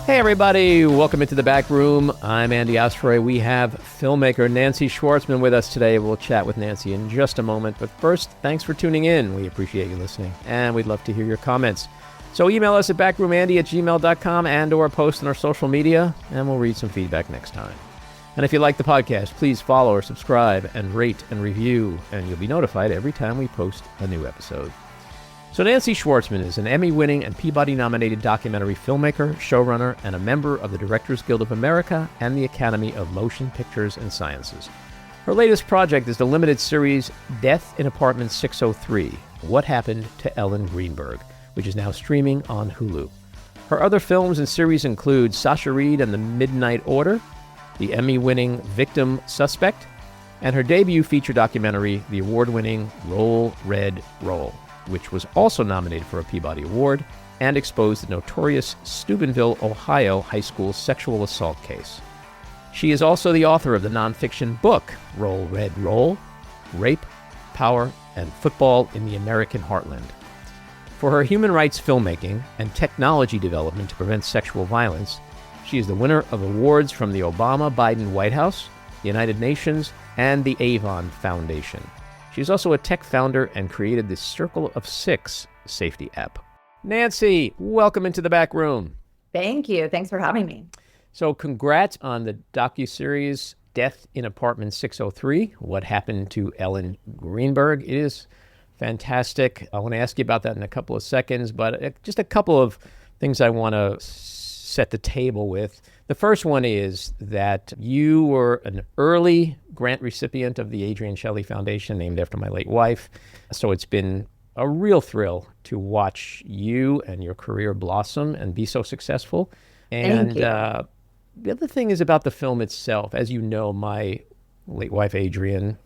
Hey everybody, welcome into the back room. I'm Andy Osprey. We have filmmaker Nancy Schwartzman with us today. We'll chat with Nancy in just a moment. But first, thanks for tuning in. We appreciate you listening, and we'd love to hear your comments. So email us at backroomandy@gmail.com and or post on our social media, and we'll read some feedback next time. And if you like the podcast, please follow or subscribe and rate and review, and you'll be notified every time we post a new episode. So Nancy Schwartzman is an Emmy-winning and Peabody-nominated documentary filmmaker, showrunner, and a member of the Directors Guild of America and the Academy of Motion Pictures and Sciences. Her latest project is the limited series Death in Apartment 603, What Happened to Ellen Greenberg, which is now streaming on Hulu. Her other films and series include Sasha Reid and the Midnight Order, the Emmy-winning Victim Suspect, and her debut feature documentary, the award-winning Roll, Red, Roll, which was also nominated for a Peabody Award and exposed the notorious Steubenville, Ohio high school sexual assault case. She is also the author of the nonfiction book, Roll, Red, Roll, Rape, Power, and Football in the American Heartland. For her human rights filmmaking and technology development to prevent sexual violence, she is the winner of awards from the Obama-Biden White House, the United Nations, and the Avon Foundation. She's also a tech founder and created the Circle of Six safety app. Nancy, welcome into the back room. Thank you. Thanks for having me. So congrats on the docuseries Death in Apartment 603, What Happened to Ellen Greenberg. It is fantastic. I want to ask you about that in a couple of seconds, but just a couple of things I want to set the table with. The first one is that you were an early grant recipient of the Adrienne Shelly Foundation, named after my late wife. So it's been a real thrill to watch you and your career blossom and be so successful. And Thank you. The other thing is about the film itself. As you know, my late wife, Adrienne,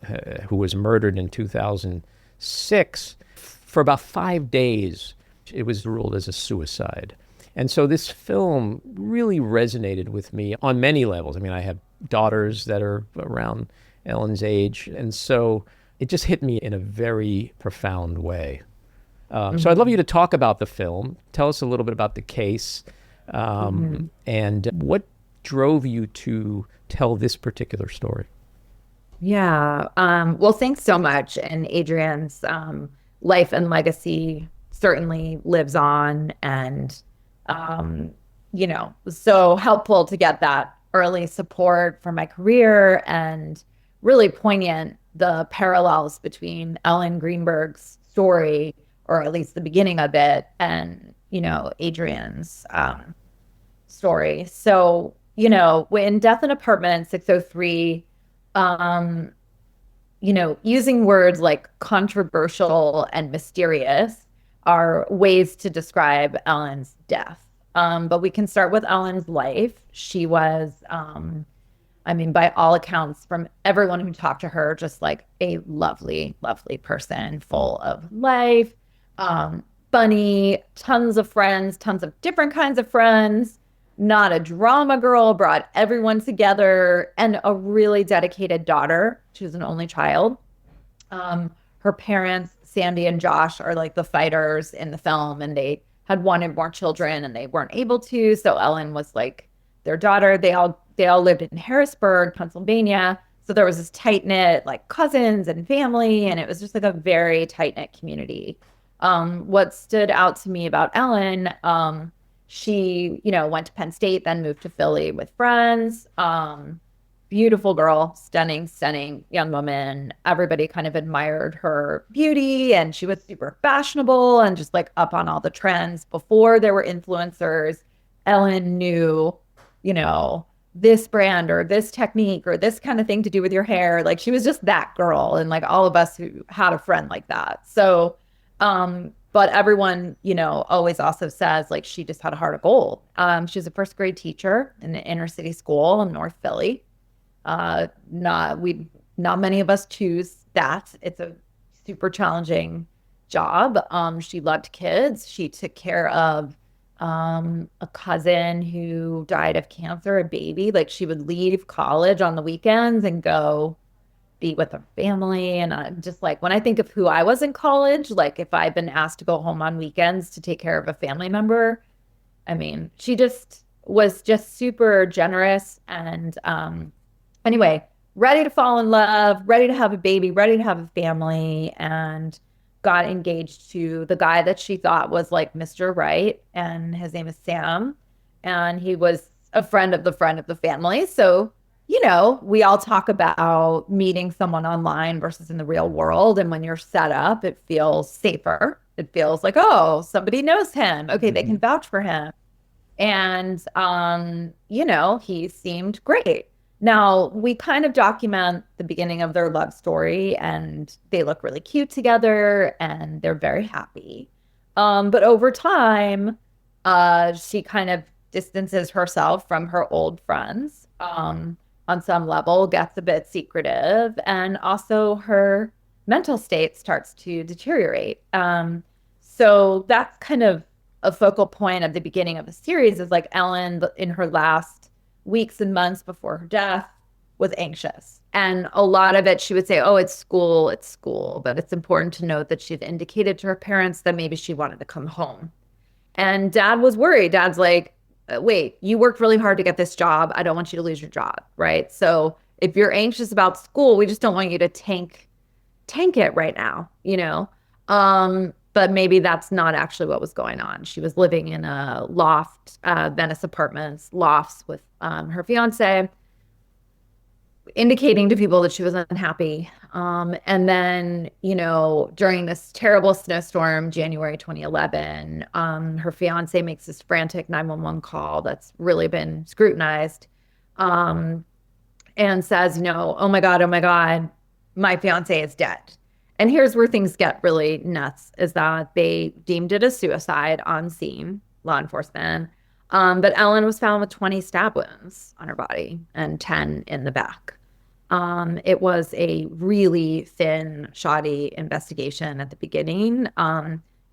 who was murdered in 2006, for about 5 days, it was ruled as a suicide. And so this film really resonated with me on many levels. I mean, I have daughters that are around Ellen's age, and so it just hit me in a very profound way. So I'd love you to talk about the film. Tell us a little bit about the case, and what drove you to tell this particular story. Yeah. Well, thanks so much. And Adrienne's life and legacy certainly lives on, and so helpful to get that early support for my career, and really poignant the parallels between Ellen Greenberg's story, or at least the beginning of it, and, Adrienne's story. So, when Death in Apartment 603, using words like controversial and mysterious are ways to describe Ellen's death. But we can start with Ellen's life. She was, by all accounts, from everyone who talked to her, just like a lovely, lovely person, full of life, funny, tons of friends, tons of different kinds of friends, not a drama girl, brought everyone together, and a really dedicated daughter. She was an only child. Her parents, Sandy and Josh, are like the fighters in the film, and they had wanted more children and they weren't able to. So Ellen was like their daughter. They all lived in Harrisburg, Pennsylvania. So there was this tight-knit like cousins and family, and it was just like a very tight-knit community. What stood out to me about Ellen, she, went to Penn State, then moved to Philly with friends. Beautiful girl, stunning young woman. Everybody kind of admired her beauty, and she was super fashionable and just like up on all the trends. Before there were influencers, Ellen knew, this brand or this technique or this kind of thing to do with your hair. Like, she was just that girl, and like all of us who had a friend like that. So, but everyone, always also says like she just had a heart of gold. She was a first grade teacher in an inner city school in North Philly. Not many of us choose that. It's a super challenging job. She loved kids. She took care of a cousin who died of cancer, a baby. Like, she would leave college on the weekends and go be with her family. And just like, when I think of who I was in college, like if I'd been asked to go home on weekends to take care of a family member, I mean, she just was just super generous and anyway, ready to fall in love, ready to have a baby, ready to have a family, and got engaged to the guy that she thought was like Mr. Right. And his name is Sam. And he was a friend of the family. So, we all talk about meeting someone online versus in the real world. And when you're set up, it feels safer. It feels like, oh, somebody knows him. Okay, they can vouch for him. And, he seemed great. Now, we kind of document the beginning of their love story, and they look really cute together, and they're very happy. But over time, she kind of distances herself from her old friends on some level, gets a bit secretive, and also her mental state starts to deteriorate. So that's kind of a focal point at the beginning of the series is like Ellen in her last weeks and months before her death was anxious. And a lot of it, she would say, oh, it's school. But it's important to note that she'd indicated to her parents that maybe she wanted to come home. And Dad was worried. Dad's like, wait, you worked really hard to get this job. I don't want you to lose your job, right? So if you're anxious about school, we just don't want you to tank it right now, But maybe that's not actually what was going on. She was living in a loft, Venice Apartments, lofts with her fiance, indicating to people that she was unhappy. And then, during this terrible snowstorm, January 2011, her fiance makes this frantic 911 call that's really been scrutinized and says, oh my God, my fiance is dead. And here's where things get really nuts, is that they deemed it a suicide on scene, law enforcement. But Ellen was found with 20 stab wounds on her body and 10 in the back. It was a really thin, shoddy investigation at the beginning.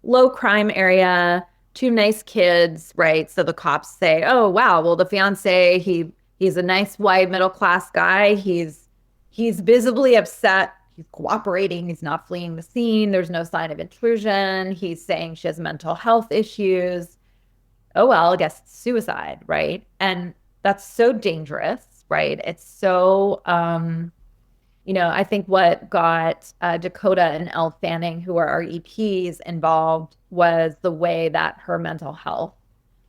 Low crime area, 2 nice kids, right? So the cops say, oh, wow, well, the fiance, he's a nice white middle-class guy. He's visibly upset. He's cooperating. He's not fleeing the scene. There's no sign of intrusion. He's saying she has mental health issues. Oh, well, I guess it's suicide, right? And that's so dangerous, right? It's so, I think what got Dakota and Elle Fanning, who are our EPs, involved was the way that her mental health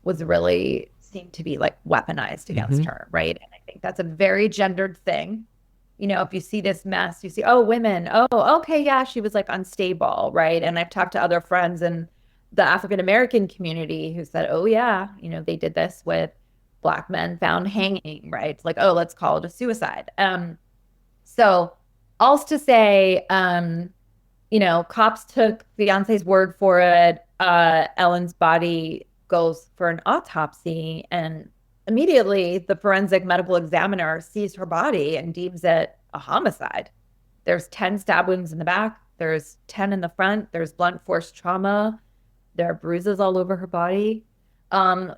was really seemed to be like weaponized against her, right? And I think that's a very gendered thing. If you see this mess, you see, oh, women, oh, okay, yeah, she was like unstable, right? And I've talked to other friends in the African-American community who said, oh, yeah, they did this with Black men found hanging, right? It's like, oh, let's call it a suicide. So all's to say, cops took fiance's word for it. Ellen's body goes for an autopsy, and immediately, the forensic medical examiner sees her body and deems it a homicide. There's 10 stab wounds in the back. There's 10 in the front. There's blunt force trauma. There are bruises all over her body.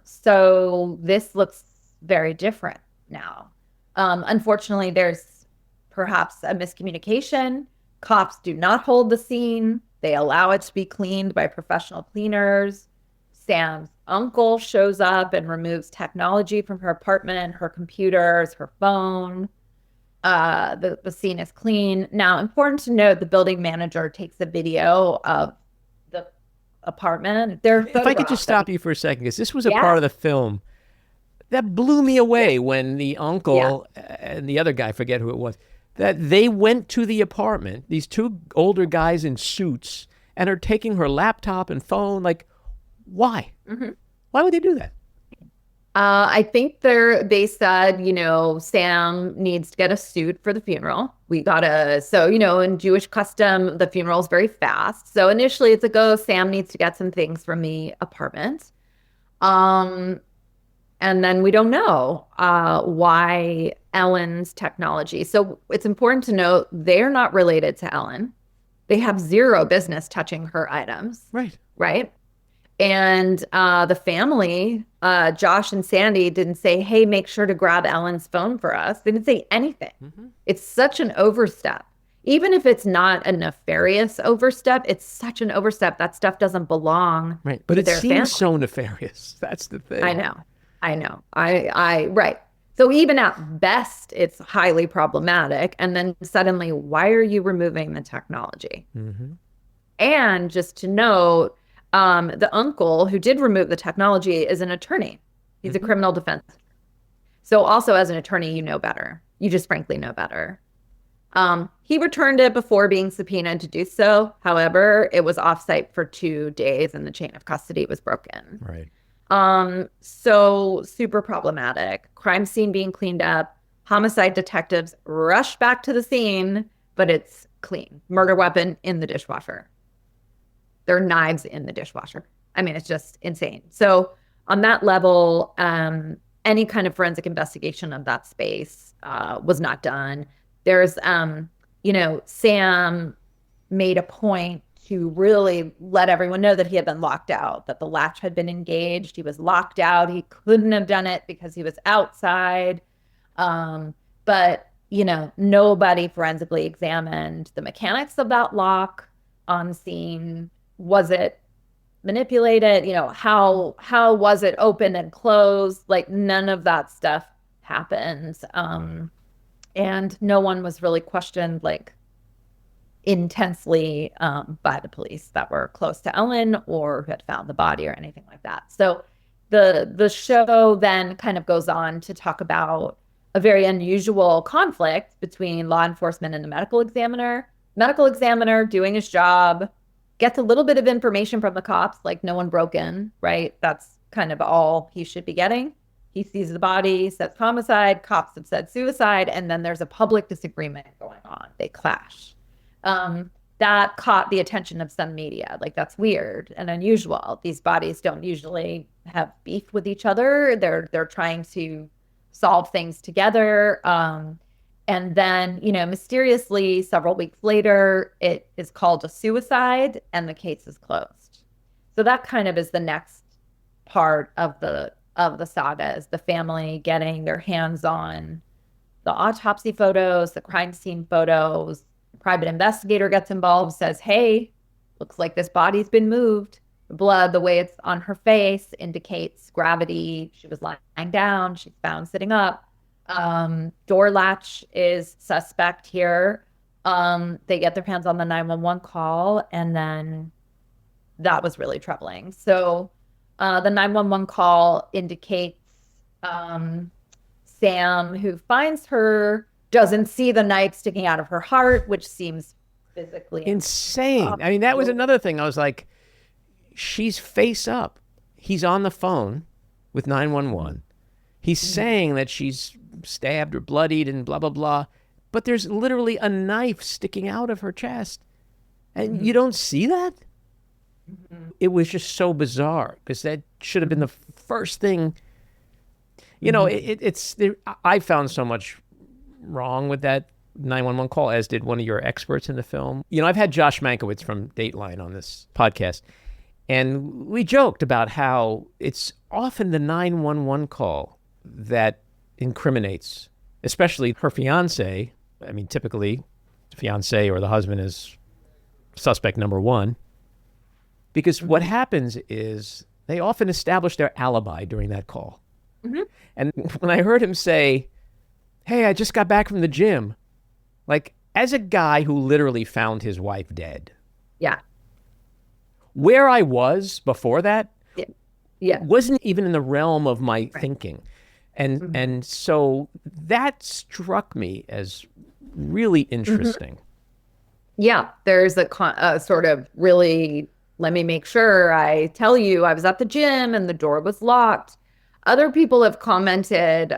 So this looks very different now. Unfortunately, there's perhaps a miscommunication. Cops do not hold the scene. They allow it to be cleaned by professional cleaners. Sam's uncle shows up and removes technology from her apartment, her computers, her phone. The scene is clean. Now, important to note, the building manager takes a video of the apartment. If I could just stop you for a second, because this was a part of the film that blew me away when the uncle and the other guy, I forget who it was, that they went to the apartment, these 2 older guys in suits, and are taking her laptop and phone. Like, why? Why would they do that? I think they said, Sam needs to get a suit for the funeral. In Jewish custom, the funeral is very fast. So initially it's Sam needs to get some things from the apartment. And then we don't know why Ellen's technology. So it's important to note they're not related to Ellen. They have zero business touching her items. Right. Right. And the family, Josh and Sandy, didn't say, hey, make sure to grab Ellen's phone for us. They didn't say anything. It's such an overstep. Even if it's not a nefarious overstep, it's such an overstep. That stuff doesn't belong right. But to it their seems family. so nefarious. That's the thing. I know. I know. Right. So even at best, it's highly problematic. And then suddenly, why are you removing the technology? Mm-hmm. And just to note, the uncle who did remove the technology is an attorney. He's a criminal defense. So also as an attorney, you know better. You just frankly know better. He returned it before being subpoenaed to do so. However, it was offsite for 2 days and the chain of custody was broken. Right. So super problematic. Crime scene being cleaned up. Homicide detectives rush back to the scene, but it's clean. Murder weapon in the dishwasher. There are knives in the dishwasher. I mean, it's just insane. So on that level, any kind of forensic investigation of that space was not done. There's, Sam made a point to really let everyone know that he had been locked out, that the latch had been engaged. He was locked out. He couldn't have done it because he was outside. But, nobody forensically examined the mechanics of that lock on scene. Was it manipulated? How was it open and closed? Like none of that stuff happened. And no one was really questioned like intensely by the police that were close to Ellen or who had found the body or anything like that. So the show then kind of goes on to talk about a very unusual conflict between law enforcement and the medical examiner. Medical examiner doing his job, gets a little bit of information from the cops, like no one broke in, right? That's kind of all he should be getting. He sees the body, says homicide, cops have said suicide, and then there's a public disagreement going on. They clash. That caught the attention of some media. Like, that's weird and unusual. These bodies don't usually have beef with each other. They're trying to solve things together. And then, mysteriously, several weeks later, it is called a suicide and the case is closed. So that kind of is the next part of the saga, is the family getting their hands on the autopsy photos, the crime scene photos. Private investigator gets involved, says, hey, looks like this body's been moved. The blood, the way it's on her face indicates gravity. She was lying down. She's found sitting up. Door latch is suspect here. They get their hands on the 911 call, and then that was really troubling. So the 911 call indicates Sam, who finds her, doesn't see the knife sticking out of her heart, which seems physically insane. I mean, that was another thing. I was like, she's face up. He's on the phone with 911. He's saying that she's stabbed or bloodied and blah, blah, blah. But there's literally a knife sticking out of her chest. And you don't see that? It was just so bizarre because that should have been the first thing. I found so much wrong with that 911 call, as did one of your experts in the film. I've had Josh Mankiewicz from Dateline on this podcast, and we joked about how it's often the 911 call that incriminates, especially her fiance. I mean, typically, the fiance or the husband is suspect number one, because what happens is they often establish their alibi during that call. And when I heard him say, hey, I just got back from the gym, like, as a guy who literally found his wife dead. Yeah. Where I was before that yeah. wasn't even in the realm of my thinking. And so that struck me as really interesting. Yeah, there's a sort of really, let me make sure I tell you I was at the gym and the door was locked. Other people have commented,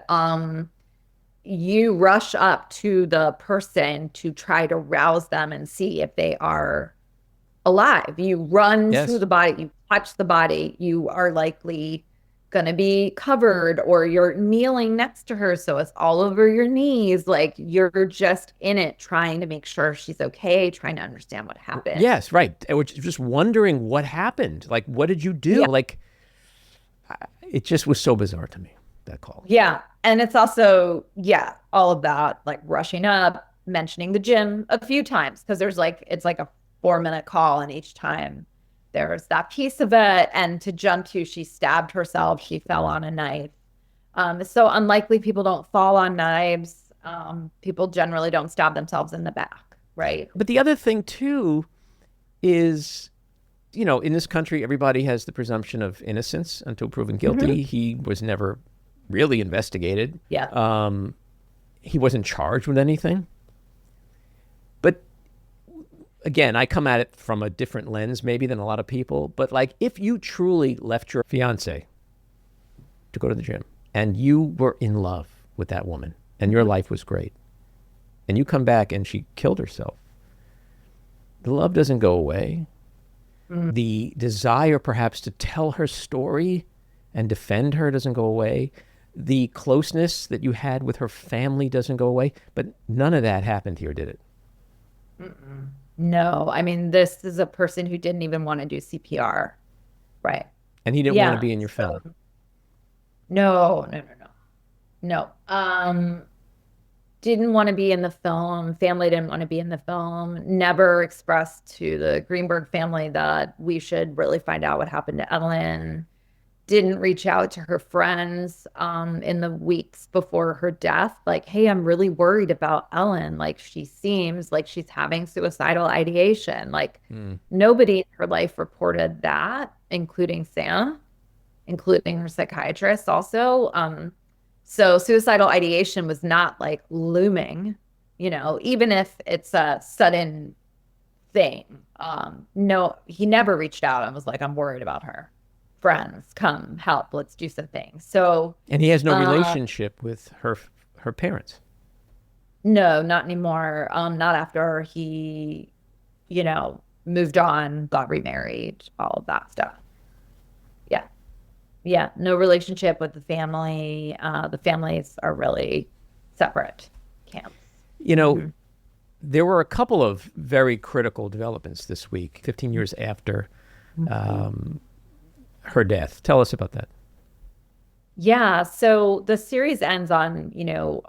you rush up to the person to try to rouse them and see if they are alive. You run to the body, you touch the body, you are likely going to be covered, or you're kneeling next to her, so it's all over your knees. Like, you're just in it trying to make sure she's okay, trying to understand what happened. Yes, right. We're just wondering what happened. Like, what did you do? Yeah. Like, it just was so bizarre to me, that call. Yeah. And it's also, all of that, like rushing up, mentioning the gym a few times, because it's like a 4-minute call, and each time there's that piece of it. And to jump to, she stabbed herself, she fell on a knife. So unlikely people don't fall on knives. People generally don't stab themselves in the back, right? But the other thing, too, is, in this country, everybody has the presumption of innocence until proven guilty. He was never really investigated. Yeah. He wasn't charged with anything. But again, I come at it from a different lens maybe than a lot of people. But like, if you truly left your fiance to go to the gym and you were in love with that woman and your life was great, and you come back and she killed herself, the love doesn't go away. The desire perhaps to tell her story and defend her doesn't go away. The closeness that you had with her family doesn't go away. But none of that happened here, did it? No, I mean, this is a person who didn't even want to do CPR, right? And he didn't want to be in your film. No. Didn't want to be in the film. Family didn't want to be in the film. Never expressed to the Greenberg family that we should really find out what happened to Ellen. Didn't reach out to her friends in the weeks before her death. Like, hey, I'm really worried about Ellen. Like, she seems like she's having suicidal ideation. Like, nobody in her life reported that, including Sam, including her psychiatrist also. So suicidal ideation was not like looming, even if it's a sudden thing. No, he never reached out and was like, I'm worried about her. Friends, come help, let's do something. So, and he has no relationship with her parents. No, not anymore. Not after he, moved on, got remarried, all of that stuff. Yeah, no relationship with the family. The families are really separate camps. There were a couple of very critical developments this week, 15 years after her death. Tell us about that. Yeah, so the series ends on,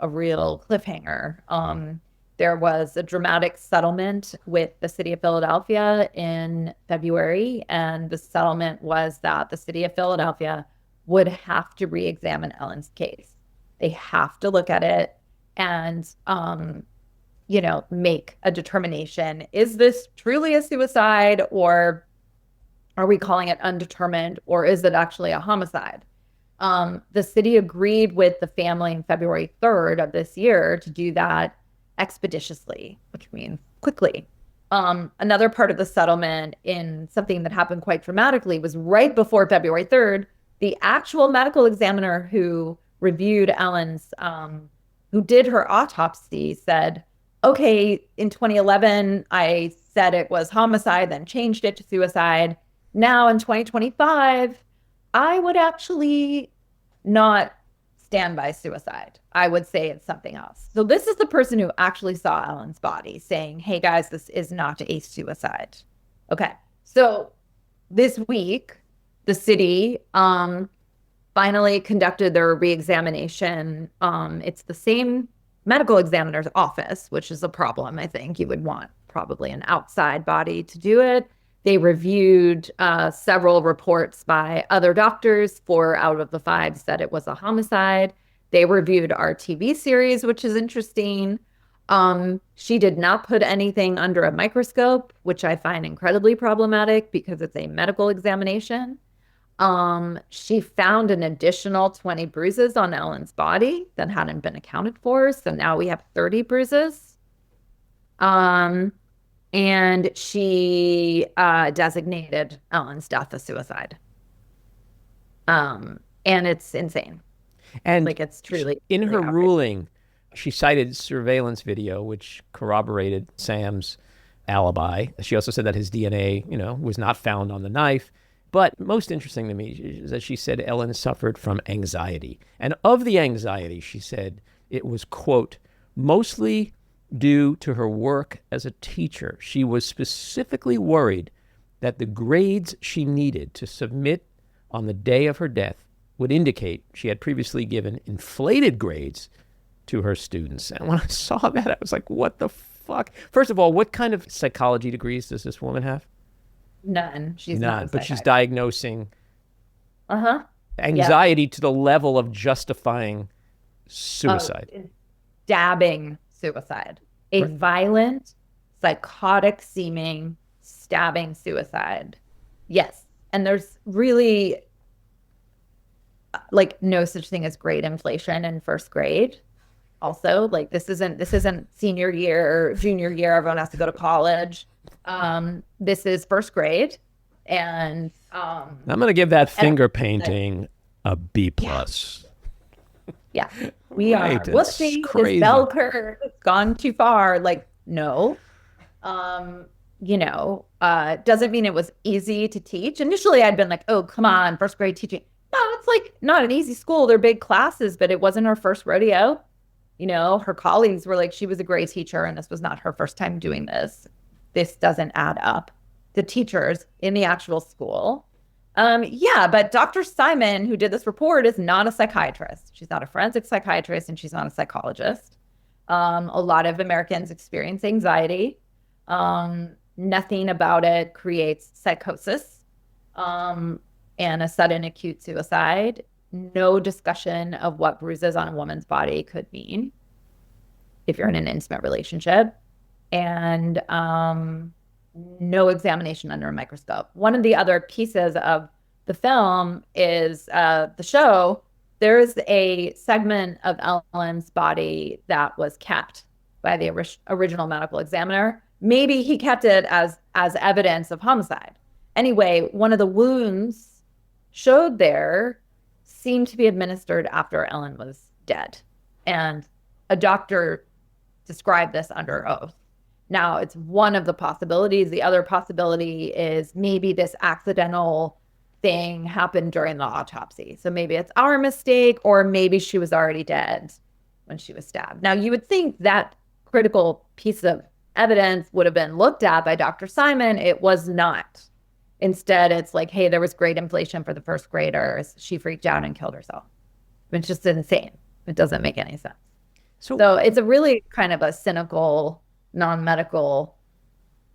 a real cliffhanger. There was a dramatic settlement with the city of Philadelphia in February, and the settlement was that the city of Philadelphia would have to re-examine Ellen's case. They have to look at it and, make a determination. Is this truly a suicide, or are we calling it undetermined, or is it actually a homicide? The city agreed with the family on February 3rd of this year to do that expeditiously, which means quickly. Another part of the settlement, in something that happened quite dramatically, was right before February 3rd, the actual medical examiner who reviewed Ellen's, who did her autopsy, said, okay, in 2011, I said it was homicide, then changed it to suicide. Now in 2025, I would actually not stand by suicide. I would say it's something else. So this is the person who actually saw Ellen's body saying, hey guys, this is not a suicide. Okay. So this week, the city finally conducted their reexamination. It's the same medical examiner's office, which is a problem. I think you would want probably an outside body to do it. They reviewed several reports by other doctors. 4 out of the 5 said it was a homicide. They reviewed our TV series, which is interesting. She did not put anything under a microscope, which I find incredibly problematic because it's a medical examination. She found an additional 20 bruises on Ellen's body that hadn't been accounted for. So now we have 30 bruises. And she designated Ellen's death a suicide. And it's insane. And like, it's truly in her outrageous. ruling, she cited surveillance video, which corroborated Sam's alibi. She also said that his DNA, was not found on the knife. But most interesting to me is that she said Ellen suffered from anxiety. And of the anxiety, she said it was, quote, mostly due to her work as a teacher. She was specifically worried that the grades she needed to submit on the day of her death would indicate she had previously given inflated grades to her students. And when I saw that, I was like, what the fuck? First of all, what kind of psychology degrees does this woman have? None. She's None, not. but she's diagnosing. Uh-huh. anxiety to the level of justifying suicide. Stabbing suicide. A violent, psychotic seeming stabbing suicide. Yes. And there's really like no such thing as grade inflation in first grade. Also, like this isn't senior year or junior year. Everyone has to go to college. This is first grade. And I'm going to give that finger painting a B plus. Yeah. We are. We'll see. This bell curve has gone too far. Like, no. Doesn't mean it was easy to teach. Initially, I'd been like, oh, come on, first grade teaching. No, it's like not an easy school. They're big classes, but it wasn't her first rodeo. Her colleagues were like, she was a great teacher, and this was not her first time doing this. This doesn't add up. The teachers in the actual school. But Dr. Simon, who did this report, is not a psychiatrist. She's not a forensic psychiatrist, and she's not a psychologist. A lot of Americans experience anxiety. Nothing about it creates psychosis and a sudden acute suicide. No discussion of what bruises on a woman's body could mean if you're in an intimate relationship. And no examination under a microscope. One of the other pieces of the film is the show. There's a segment of Ellen's body that was kept by the original medical examiner. Maybe he kept it as evidence of homicide. Anyway, one of the wounds showed there seemed to be administered after Ellen was dead. And a doctor described this under oath. Now, it's one of the possibilities. The other possibility is maybe this accidental thing happened during the autopsy. So maybe it's our mistake, or maybe she was already dead when she was stabbed. Now, you would think that critical piece of evidence would have been looked at by Dr. Simon. It was not. Instead, it's like, hey, there was grade inflation for the first graders. She freaked out and killed herself. It's just insane. It doesn't make any sense. So it's a really kind of a cynical, non-medical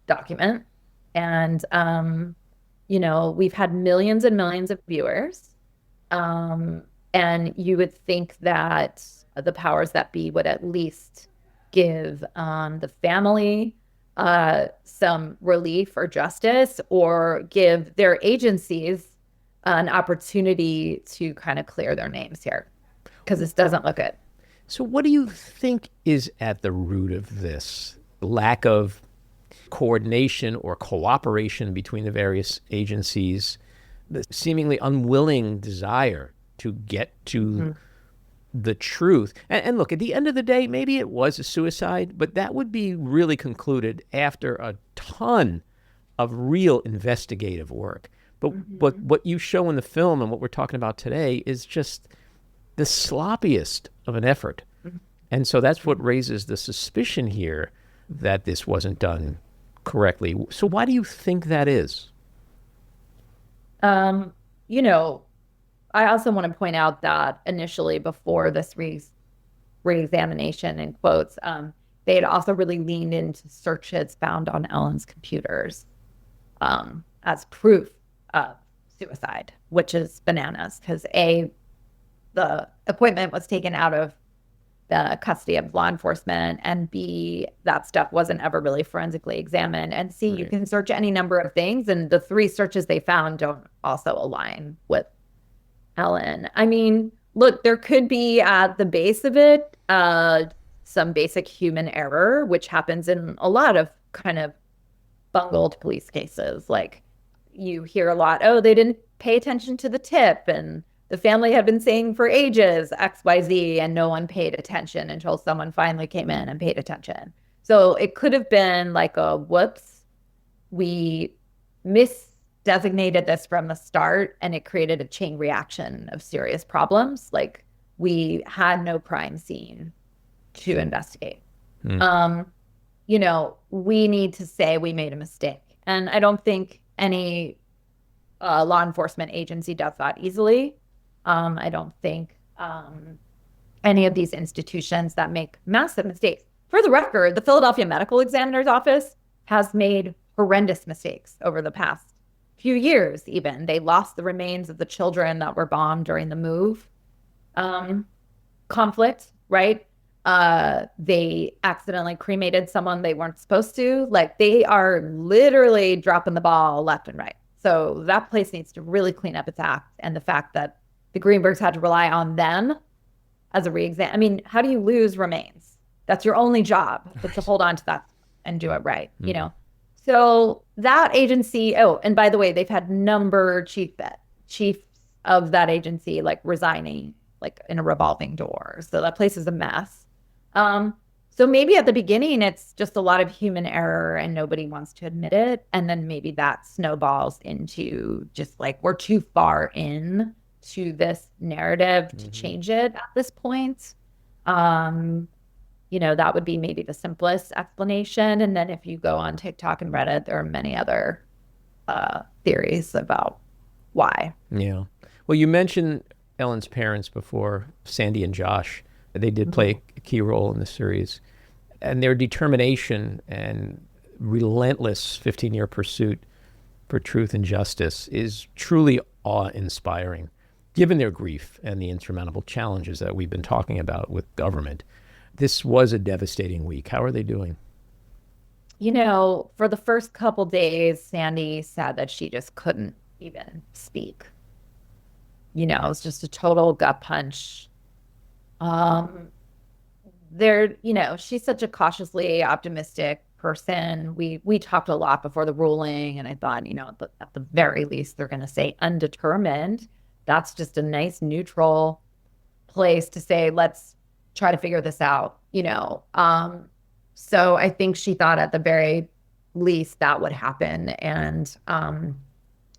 document. And, we've had millions and millions of viewers. And you would think that the powers that be would at least give the family some relief or justice, or give their agencies an opportunity to kind of clear their names here, because this doesn't look good. So what do you think is at the root of this lack of coordination or cooperation between the various agencies, the seemingly unwilling desire to get to the truth? And look, at the end of the day, maybe it was a suicide, but that would be really concluded after a ton of real investigative work. But what you show in the film and what we're talking about today is just the sloppiest of an effort. And so that's what raises the suspicion here that this wasn't done correctly. So why do you think that is? I also want to point out that initially, before this re-examination, in quotes, they had also really leaned into searches found on Ellen's computers as proof of suicide, which is bananas, because the equipment was taken out of the custody of law enforcement, and B, that stuff wasn't ever really forensically examined, and C, you can search any number of things, and the 3 searches they found don't also align with Ellen. I mean, look, there could be at the base of it some basic human error, which happens in a lot of kind of bungled police cases. Like, you hear a lot, oh, they didn't pay attention to the tip, and the family had been saying for ages XYZ, and no one paid attention until someone finally came in and paid attention. So it could have been like a whoops, we misdesignated this from the start, and it created a chain reaction of serious problems. Like, we had no crime scene to investigate. We need to say we made a mistake. And I don't think any law enforcement agency does that easily. I don't think any of these institutions that make massive mistakes. For the record, the Philadelphia Medical Examiner's Office has made horrendous mistakes over the past few years even. They lost the remains of the children that were bombed during the move conflict, right? They accidentally cremated someone they weren't supposed to. Like, they are literally dropping the ball left and right. So that place needs to really clean up its act. And the fact that the Greenbergs had to rely on them as a re-exam. I mean, how do you lose remains? That's your only job, but to hold on to that and do it right, you know? So that agency, oh, and by the way, they've had chiefs of that agency, like, resigning, like, in a revolving door. So that place is a mess. So maybe at the beginning, it's just a lot of human error and nobody wants to admit it. And then maybe that snowballs into just like, we're too far in to this narrative to change it at this point. You know, that would be maybe the simplest explanation. And then if you go on TikTok and Reddit, there are many other theories about why. Yeah. Well, you mentioned Ellen's parents before, Sandy and Josh. They did play a key role in the series. And their determination and relentless 15-year pursuit for truth and justice is truly awe-inspiring, given their grief and the insurmountable challenges that we've been talking about with government. This was a devastating week. How are they doing? You know, for the first couple days, Sandy said that she just couldn't even speak. You know, it was just a total gut punch. You know, she's such a cautiously optimistic person. We talked a lot before the ruling, and I thought, you know, at the very least, they're going to say undetermined. That's just a nice neutral place to say, let's try to figure this out, you know. So I think she thought at the very least that would happen. And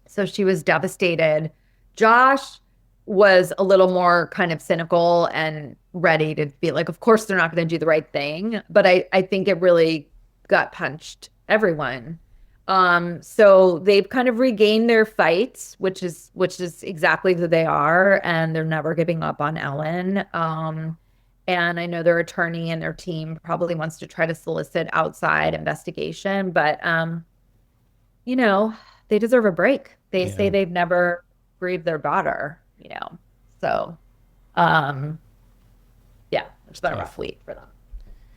so she was devastated. Josh was a little more kind of cynical and ready to be like, of course they're not going to do the right thing. But I think it really gut punched everyone. So they've kind of regained their fights, which is exactly who they are. And they're never giving up on Ellen. And I know their attorney and their team probably wants to try to solicit outside investigation. But, you know, they deserve a break. They say they've never grieved their daughter, you know. So, yeah, it's been a rough week for them.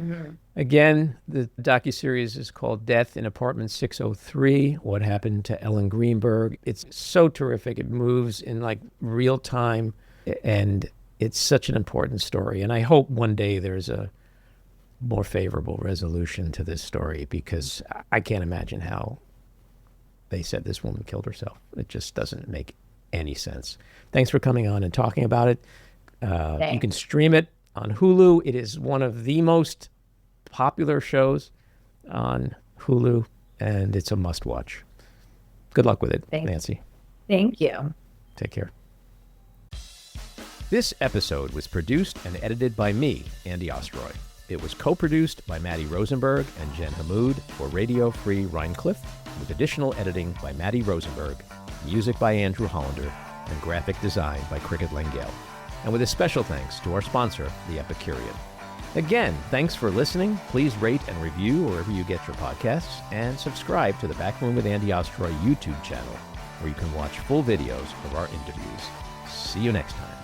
Mm-hmm. Again, the docuseries is called Death in Apartment 603, What Happened to Ellen Greenberg. It's so terrific. It moves in like real time, and it's such an important story. And I hope one day there's a more favorable resolution to this story, because I can't imagine how they said this woman killed herself. It just doesn't make any sense. Thanks for coming on and talking about it. You can stream it on Hulu. It is one of the most popular shows on Hulu, and it's a must-watch. Good luck with it, Nancy. Thank you. Take care. This episode was produced and edited by me, Andy Ostroy. It was co-produced by Maddie Rosenberg and Jen Hammoud for Radio Free Rhinecliff, with additional editing by Maddie Rosenberg, music by Andrew Hollander, and graphic design by Cricket Langell. And with a special thanks to our sponsor, The Epicurean. Again, thanks for listening. Please rate and review wherever you get your podcasts, and subscribe to the Backroom with Andy Ostroy YouTube channel, where you can watch full videos of our interviews. See you next time.